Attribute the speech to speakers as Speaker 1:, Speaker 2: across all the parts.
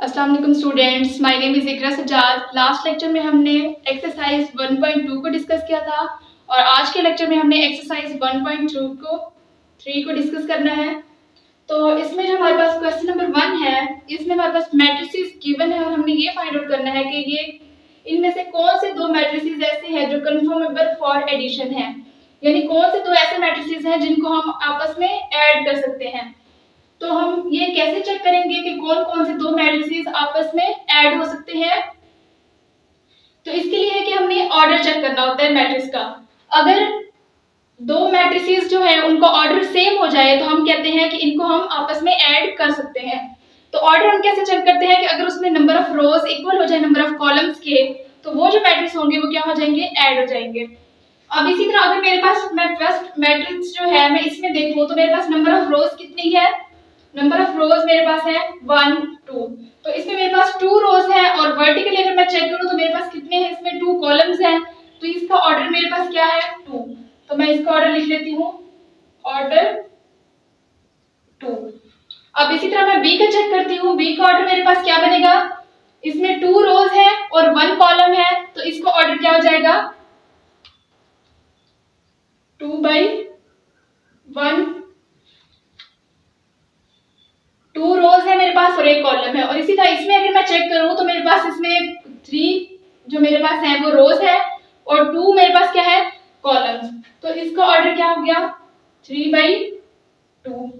Speaker 1: अस्सलाम वालेकुम students, my name is Iqra Sajjad. Last lecture में हमने एक्सरसाइज 1.2 को डिस्कस किया था और आज के लेक्चर में हमने एक्सरसाइज 1.3 को डिस्कस करना है। तो इसमें जो हमारे पास क्वेश्चन नंबर 1 है, इसमें हमारे पास मैट्रिसेस गिवन है और हमने ये फाइंड आउट करना है कि ये इनमें से कौन से दो मैट्रिसेस ऐसे हैं जो कन्फर्मेबल फॉर एडिशन है, यानी कौन से दो ऐसे मैट्रिसेस हैं जिनको हम आपस में ऐड कर सकते हैं। तो हम ये कैसे चेक करेंगे कि कौन कौन से दो मैट्रिसेस आपस में ऐड हो सकते हैं। तो इसके लिए है कि हमने ऑर्डर चेक करना होता है मैट्रिक्स का। अगर दो मैट्रिसेस जो है उनका ऑर्डर सेम हो जाए तो हम कहते हैं कि इनको हम आपस में ऐड कर सकते हैं। तो ऑर्डर हम कैसे चेक करते हैं कि अगर उसमें नंबर ऑफ रोज इक्वल हो जाए नंबर ऑफ कॉलम्स के, तो वो जो मैट्रिक्स होंगे वो क्या हो जाएंगे, ऐड हो जाएंगे। अब इसी तरह अगर मेरे पास फर्स्ट मैट्रिक्स जो है मैं इसमें देखूं तो मेरे पास नंबर ऑफ रोज कितनी है, नंबर ऑफ रोज मेरे पास है 1 2। तो इसमें मेरे पास 2 रोज है और वर्टिकली अगर मैं चेक करूं तो मेरे पास कितने हैं, इसमें 2 कॉलम्स हैं। तो इसका ऑर्डर मेरे पास क्या है, 2। तो मैं इसका ऑर्डर लिख लेती हूं, ऑर्डर 2। अब इसी तरह मैं बी का चेक करती हूं, बी का ऑर्डर मेरे पास क्या बनेगा, इसमें 2 रोज है और 1 कॉलम है, तो इसका ऑर्डर क्या हो जाएगा, 2/1। 2 रोज है मेरे पास और 1 कॉलम है। और इसी तरह इसमें अगर मैं चेक करूं तो मेरे पास इसमें 3 जो मेरे पास है वो रोज है और 2 मेरे पास क्या है, कॉलम्स। तो इसका ऑर्डर क्या हो गया, 3/2।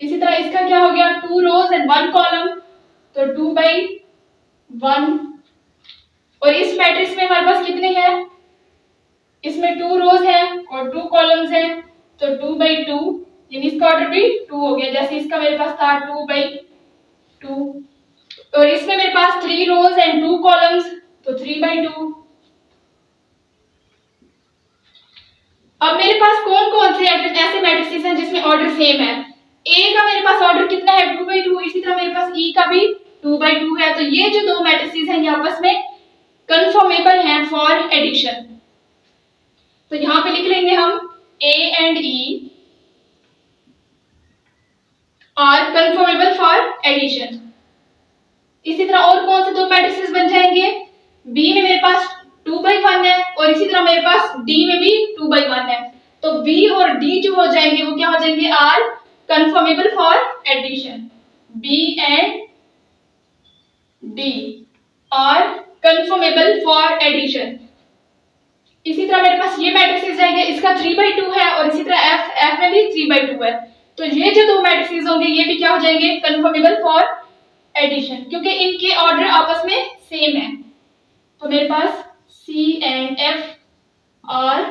Speaker 1: इसी तरह इसका क्या हो गया, 2 रोज एंड 1 कॉलम, तो 2/1। और इस मैट्रिक्स में हमारे पास कितने हैं, इसमें 2 रोज है और 2 कॉलम्स है, तो 2/2, यानी इसका ऑर्डर भी 2 हो गया। जैसे इसका मेरे पास था 2/2 और इसमें मेरे पास 3 रोज एंड 2 कॉलम्स, तो 3/2। अब मेरे पास कौन कौन से ऐसे मैट्रिसेस हैं जिसमें ऑर्डर सेम है। ए का मेरे पास ऑर्डर कितना है, 2/2। इसी तरह मेरे पास ई का भी 2/2 है। तो ये जो दो मैट्रिसेस हैं ये आपस में कंफर्मेबल हैं फॉर एडिशन। तो यहां पे लिख लेंगे हम A and E are conformable for addition. इसी तरह और कौन से दो मैट्रिसेस बन जाएंगे, बी में मेरे पास 2/1 है और इसी तरह मेरे पास डी में भी 2/1 है। तो बी और डी जो हो जाएंगे वो क्या हो जाएंगे, are conformable for addition. B and D are conformable for addition. इसी तरह मेरे पास ये मैट्रिसेस जाएंगे, इसका 3/2 है और इसी तरह एफ में भी 3/2 है। तो ये जो दो मैट्रिसेस होंगे ये भी क्या हो जाएंगे, कंफर्मेबल फॉर एडिशन, क्योंकि इनके ऑर्डर आपस में सेम है। तो मेरे पास C and F are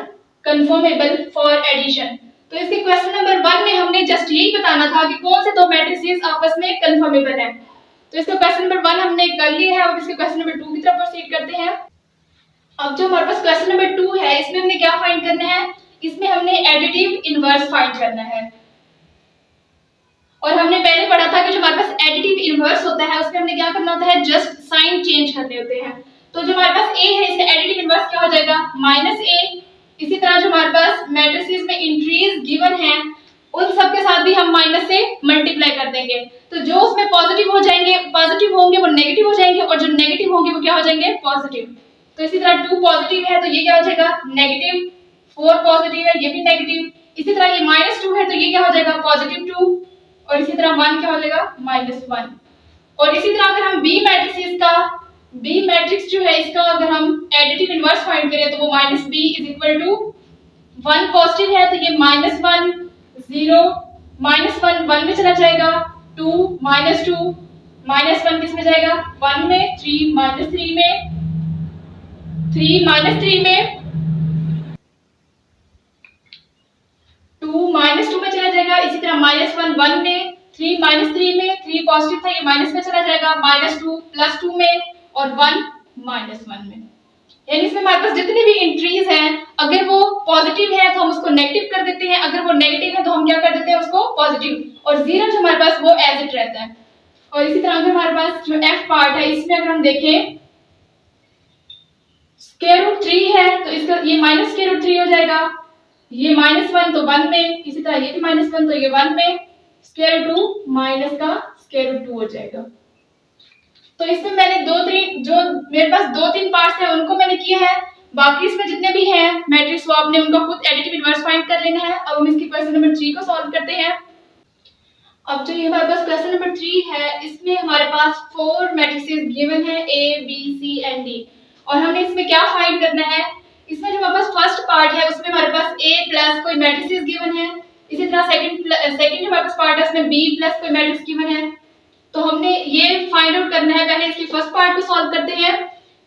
Speaker 1: conformable for edition. तो इसके क्वेश्चन नंबर 1 में हमने जस्ट यही बताना था कि कौन से दो मैट्रिसेस आपस में कंफर्मेबल है। तो इसका क्वेश्चन नंबर 1 हमने कर लिया है। अब इसके क्वेश्चन नंबर 2 की तरफ प्रोसीड करते हैं। अब जो हमारे पास क्वेश्चन नंबर 2 है इसमें हमने क्या फाइंड करना है, इसमें हमने एडिटिव इनवर्स फाइंड करना है। और हमने पहले पढ़ा था कि जो हमारे पास एडिटिव इनवर्स होता है उसमें हमने क्या करना होता है, जस्ट साइन चेंज करने होते हैं। तो जो हमारे पास a है इसका एडिटिव इनवर्स क्या हो जाएगा, -a। इसी तरह जो हमारे पास मैट्रिसेस में एंट्रीज गिवन है उन सब के साथ भी हम माइनस से मल्टीप्लाई कर देंगे। तो जो उसमें पॉजिटिव हो जाएंगे, पॉजिटिव होंगे वो नेगेटिव हो जाएंगे और जो नेगेटिव होंगे वो क्या हो जाएंगे, पॉजिटिव। तो इसी तरह 2 पॉजिटिव है तो ये क्या हो जाएगा, नेगेटिव। 4 पॉजिटिव है ये भी नेगेटिव। इसी तरह ये -2 है तो ये क्या हो जाएगा, +2। और इसी तरह 1 क्या हो जाएगा, -1। और इसी तरह अगर हम बी मैट्रिक्स का, बी मैट्रिक्स जो है इसका अगर हम एडिटिव इनवर्स फाइंड करें तो वो -b = 1 पॉजिटिव है तो ये -1 0, -1 1 में चला जाएगा, 2 -2 -1 किस में जाएगा, 1 में, 3 -3 में, 3 -3 में, 2 -2 में चला जाएगा। इसी तरह -1 1 में, 3 -3 में, 3 पॉजिटिव था ये माइनस में चला जाएगा, -2 +2 में और 1 -1 में। यानी इसमें हमारे पास जितनी भी एंट्रीज हैं अगर वो पॉजिटिव है तो हम उसको नेगेटिव कर देते हैं, अगर वो नेगेटिव है तो हम क्या कर देते हैं उसको पॉजिटिव, और 0 जो हमारे पास वो एज इट रहता है। और इसी तरह अगर हमारे पास जो एफ पार्ट है इसमें अगर हम देखें √3 है तो इसका ये -√3 हो जाएगा, ये -1 तो 1 में, इसी तरह ये भी -1 तो ये 1 में, √2 - का √2 हो जाएगा। तो इसमें मैंने जो मेरे पास 2-3 पार्ट्स हैं उनको मैंने किया है, बाकी इसमें जितने भी हैं मैट्रिक्स वो आपने उनका खुद एडिटिव इनवर्स फाइंड कर लेना है। अब हम इसकी क्वेश्चन नंबर 3 को सॉल्व करते हैं। अब जो ये हमारे पास क्वेश्चन नंबर 3 है, इसमें हमारे पास 4 मैट्रिसेस गिवन है A, B, C and D, और हमने इसमें क्या फाइंड करना है। इसमें जो हमारे पास फर्स्ट पार्ट है उसमें हमारे पास A प्लस कोई मैट्रिसेस गिवन है, इसी तरह सेकंड जो हमारे पास पार्ट है उसमें B प्लस कोई मैट्रिक्स गिवन है। तो हमने ये फाइंड आउट करना है, पहले इसकी फर्स्ट पार्ट को सॉल्व करते हैं।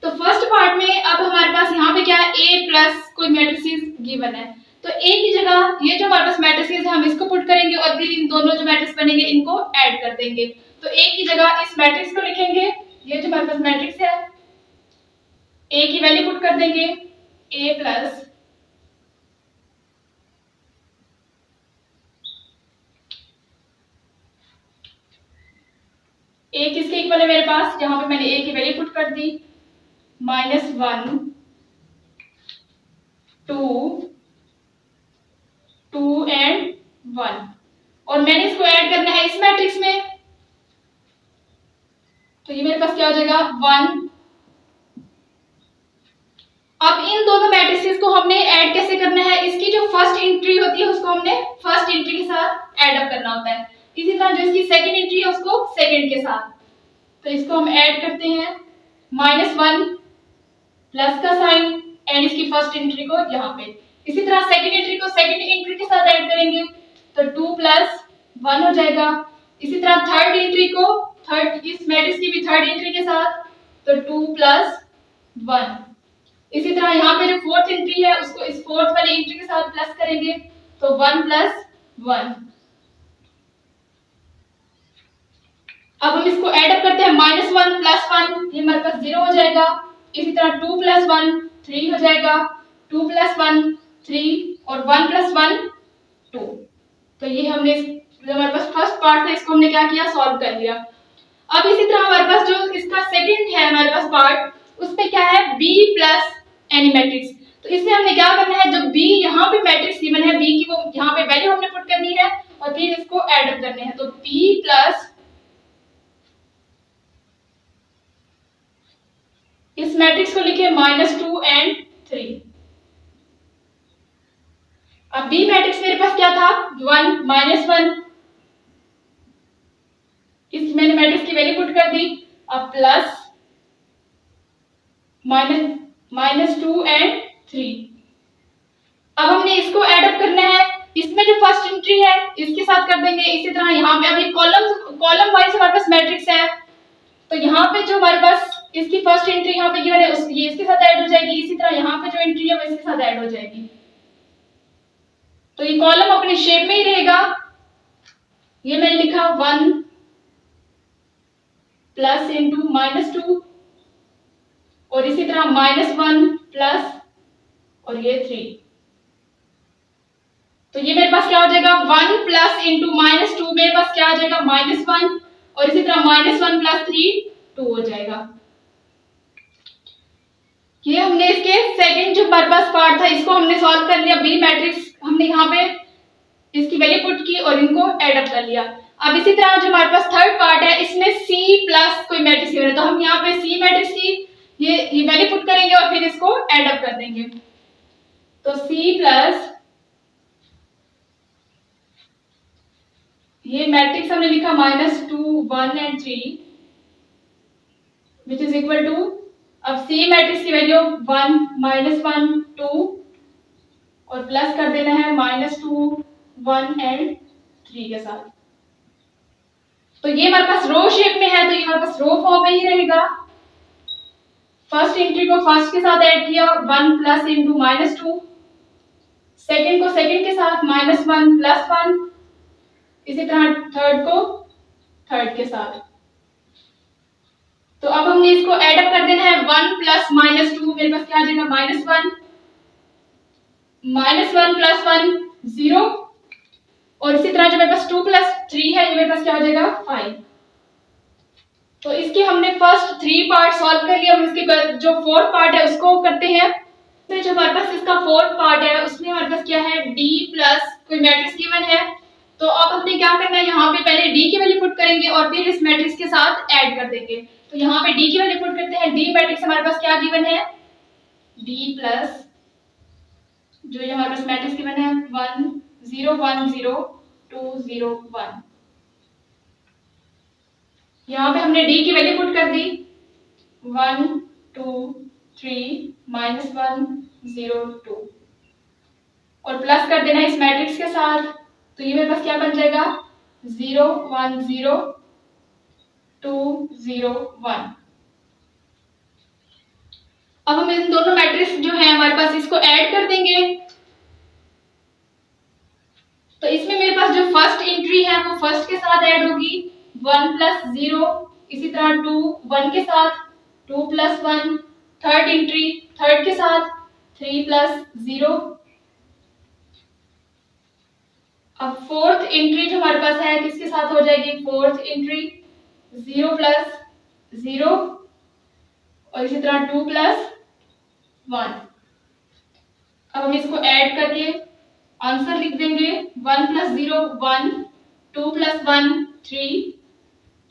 Speaker 1: तो फर्स्ट पार्ट में अब हमारे पास यहाँ पे क्या है, A प्लस कोई मैट्रिसेस गिवन है, तो A की जगह ये जो हमारे पास मैट्रिसेस है हम इसको पुट करेंगे और फिर इन दोनों जो मैट्रिक्स बनेंगे इनको ऐड कर देंगे। तो A की जगह इस मैट्रिक्स को लिखेंगे, ये जो हमारे पास मैट्रिक्स है A की वैल्यू पुट कर देंगे A प्लस A किसके इक्वल है मेरे पास, यहाँ पे मैंने A की वैल्यू पुट कर दी -1 2 2 एंड 1, और मैंने इसको ऐड करना है इस मैट्रिक्स में। तो ये मेरे पास क्या हो जाएगा 1। अब इन दोनों मैट्रिसेस को हमने ऐड कैसे करना है, इसकी जो फर्स्ट एंट्री होती है उसको हमने फर्स्ट एंट्री के साथ ऐड अप करना होता है, इसी तरह जो इसकी सेकंड एंट्री है उसको सेकंड के साथ। तो इसको हम ऐड करते हैं -1 प्लस का साइन एंड इसकी फर्स्ट एंट्री को यहाँ पे, इसी तरह सेकंड एंट्री को सेकंड एंट्री के साथ ऐड करेंगे तो 2 + 1 हो जाएगा। इसी तरह थर्ड एंट्री को इस मैट्रिक्स की भी थर्ड एंट्री के साथ तो 2 + 1। इसी तरह यहाँ पे जो फोर्थ एंट्री है उसको इस फोर्थ वाली एंट्री के साथ प्लस करेंगे तो 1 + 1। अब हम इसको ऐड अप करते हैं -1 + 1, ये हमारे पास 0 हो जाएगा। इसी तरह 2 + 1 3 हो जाएगा, 2 + 1 3 और 1 + 1 2। तो ये हमने जो हमारे पास फर्स्ट पार्ट था इसको हमने क्या किया, सॉल्व कर लिया। अब इसी तरह हमारे पास जो इसका सेकंड है हमारे पास पार्ट, उसमें क्या है B प्लस एनी मैट्रिक्स। तो इसमें हमने क्या करना है, जो B यहाँ पे मैट्रिक्स गिवन है B की वो यहाँ पे वैल्यू हमने पुट करनी है और फिर इसको ऐड अप करने हैं। तो B प्लस इस मैट्रिक्स को लिखे -2 एंड 3। अब B मैट्रिक्स मेरे पास क्या था 1 -1, इस मैंने मैट्रिक्स की वैल्यू पुट कर दी। अब प्लस -2 एंड 3। अब हमने इसको ऐड अप करना है, इसमें जो फर्स्ट एंट्री है इसके साथ कर देंगे। इसी तरह यहाँ पे अभी कॉलम वाइज हमारे पास मैट्रिक्स है, तो यहाँ पे जो हमारे पास इसकी फर्स्ट एंट्री यहाँ पे गिवन है ये इसके साथ ऐड हो जाएगी। इसी तरह यहाँ पे जो एंट्री है वो इसके साथ ऐड हो जाएगी, तो ये कॉलम अपनी शेप में ही रहेगा। ये मैंने लिखा 1 प्लस इंटू -2 और इसी तरह -1 प्लस और ये 3। तो ये मेरे पास क्या हो जाएगा 1 प्लस इंटू -2 मेरे पास क्या आ जाएगा -1 और इसी तरह -1 प्लस 3 2 हो जाएगा। ये हमने इसके सेकंड जो हमारे पास पार्ट था इसको हमने सॉल्व कर लिया। B मैट्रिक्स हमने यहाँ पे इसकी वैल्यू पुट की और इनको ऐड अप कर लिया। अब इसी तरह जो हमारे पास थर्ड पार्ट है इसमें C प्लस कोई मैट्रिक्स गिवन है, तो हम यहाँ पे C मैट्रिक्स की ये वैल्यू पुट करेंगे और फिर इसको ऐड अप कर देंगे। तो C प्लस ये मैट्रिक्स हमने लिखा -2 1 and 3 which is equal to, अब C मैट्रिक्स की वैल्यू 1 -1 2 और प्लस कर देना है -2 1 एंड 3 के साथ। तो ये हमारे पास रो शेप में है, तो ये हमारे पास रो फॉर्म में ही रहेगा। फर्स्ट एंट्री को फर्स्ट के साथ ऐड किया 1 प्लस इंटू -2, सेकेंड को सेकेंड के साथ -1 प्लस 1, इसी तरह थर्ड को थर्ड के साथ। तो अब हमने इसको ऐड अप कर देना है 1 प्लस -2 मेरे पास क्या आ जाएगा -1 प्लस 1 0 और इसी तरह जो मेरे पास 2 प्लस 3 है ये मेरे पास क्या हो जाएगा 5। तो इसके हमने फर्स्ट 3 पार्ट सॉल्व कर लिया। हम इसके जो फोर्थ पार्ट है उसको करते हैं। तो जो हमारे पास इसका फोर्थ पार्ट है उसमें हमारे पास क्या है D प्लस कोई मैट्रिक्स गिवन है। तो अब हमने क्या करना है, यहाँ पे पहले D की वैल्यू पुट करेंगे और फिर इस मैट्रिक्स के साथ ऐड कर देंगे। तो यहाँ पे डी की वैल्यू पुट करते हैं। डी मैट्रिक्स हमारे पास क्या गिवन है, डी प्लस जो ये हमारे पास मैट्रिक्स गिवन है 1 0 1 0 2 0 1। यहाँ पे हमने डी की वैल्यू पुट कर दी 1 2 3 -1 0 2 और प्लस कर देना इस मैट्रिक्स के साथ। तो ये मेरे पास क्या बन जाएगा 0 1 0 2 0 1। अब हम इन दोनों मैट्रिक्स जो है हमारे पास इसको ऐड कर देंगे। तो इसमें मेरे पास जो फर्स्ट एंट्री है वो फर्स्ट के साथ ऐड होगी 1 + 0, इसी तरह 2 1 के साथ 2 + 1, थर्ड एंट्री थर्ड के साथ 3 + 0। अब फोर्थ एंट्री जो हमारे पास है किसके साथ हो जाएगी, फोर्थ एंट्री 0 + 0 और इसी तरह 2 + 1। अब हम इसको ऐड करके आंसर लिख देंगे 1 + 0 1 2 + 1 3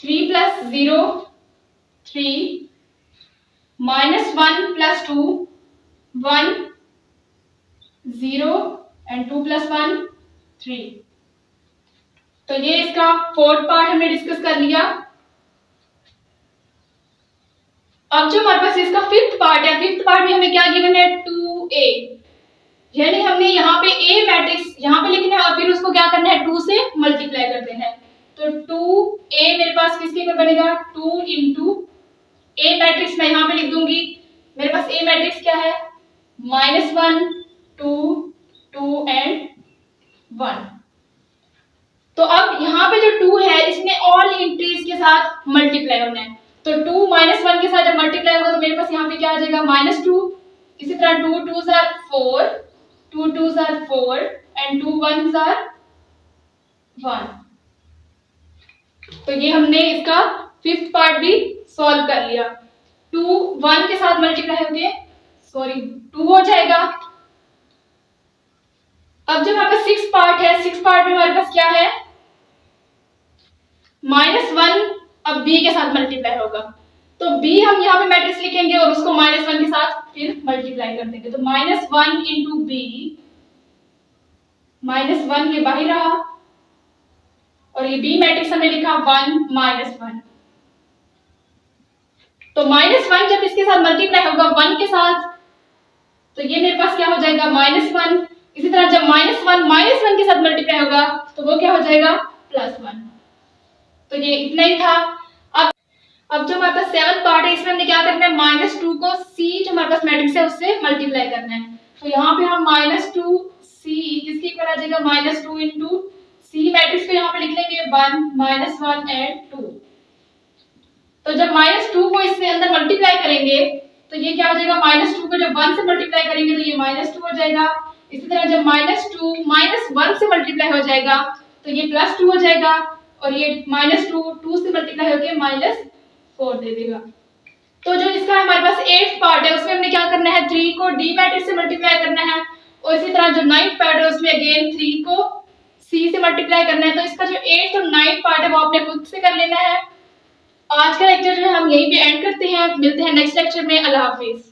Speaker 1: 3 + 0 3 -1 + 2 1 0 and 2 + 1 3। तो ये इसका फोर्थ पार्ट हमने डिस्कस कर लिया। अब जो हमारे पास इसका फिफ्थ पार्ट है, फिफ्थ पार्ट में हमें क्या गिवन है 2a, यानी हमने यहाँ पे a मैट्रिक्स यहाँ पे लिखना है और फिर उसको क्या करना है 2 से मल्टीप्लाई कर देना है। तो 2a मेरे पास किसके में बनेगा 2 × a मैट्रिक्स मैं यहाँ पे लिख दूंगी। मेरे पास a मैट्रिक्स क्या है -1 2 2 and 1। तो अब यहाँ पे जो 2 है इसमें ऑल एंट्रीज के साथ मल्टीप्लाई होना है। तो 2 -1 के साथ जब मल्टीप्लाई होगा तो मेरे पास यहाँ पे क्या आ जाएगा -2, इसी तरह 2 2s are 4 2 2s are 4 and 2 1s are 1। तो ये हमने इसका फिफ्थ पार्ट भी सॉल्व कर लिया। 2 1 के साथ मल्टीप्लाई होके 2 हो जाएगा। अब जो हमारे पास सिक्स पार्ट है, सिक्स पार्ट में हमारे पास क्या है -1 अब b के साथ मल्टीप्लाई होगा। तो b हम यहाँ पे मैट्रिक्स लिखेंगे और उसको -1 के साथ फिर मल्टीप्लाई कर देंगे। तो -1 × b, -1 ये बाहर रहा और ये b मैट्रिक्स हमने लिखा 1 -1। तो -1 जब इसके साथ मल्टीप्लाई होगा 1 के साथ तो ये मेरे पास क्या हो जाएगा -1। इसी तरह जब -1 के साथ मल्टीप्लाई होगा तो वो क्या हो जाएगा +1। तो ये इतना ही था। अब जो हमारे पास सेवंथ पार्ट है इसमें हमने क्या करना है -2 को c जो हमारे पास मैट्रिक्स है उससे मल्टीप्लाई करना है। तो यहाँ पे हम -2c किसके इक्वल आ जाएगा -2 × c मैट्रिक्स को यहाँ पे लिख लेंगे 1 -1 and 2। तो जब -2 को इससे अंदर मल्टीप्लाई करेंगे तो ये क्या हो जाएगा -2 को जब 1 से मल्टीप्लाई करेंगे तो ये -2 हो जाएगा। इसी तरह जब -2 -1 से मल्टीप्लाई हो जाएगा तो ये +2 हो जाएगा और ये -2 2 से मल्टीप्लाई होके -4 दे देगा। तो जो इसका हमारे पास 8th पार्ट है उसमें हमने क्या करना है 3 को d मैट्रिक्स से मल्टीप्लाई करना है और इसी तरह जो 9th पार्ट है उसमें अगेन 3 को c से मल्टीप्लाई करना है। तो इसका जो 8th और 9th पार्ट है वो आपने खुद से कर लेना है। आज का लेक्चर जो है हम यहीं पे एंड करते हैं। मिलते हैं नेक्स्ट लेक्चर में। अल्लाह हाफिज।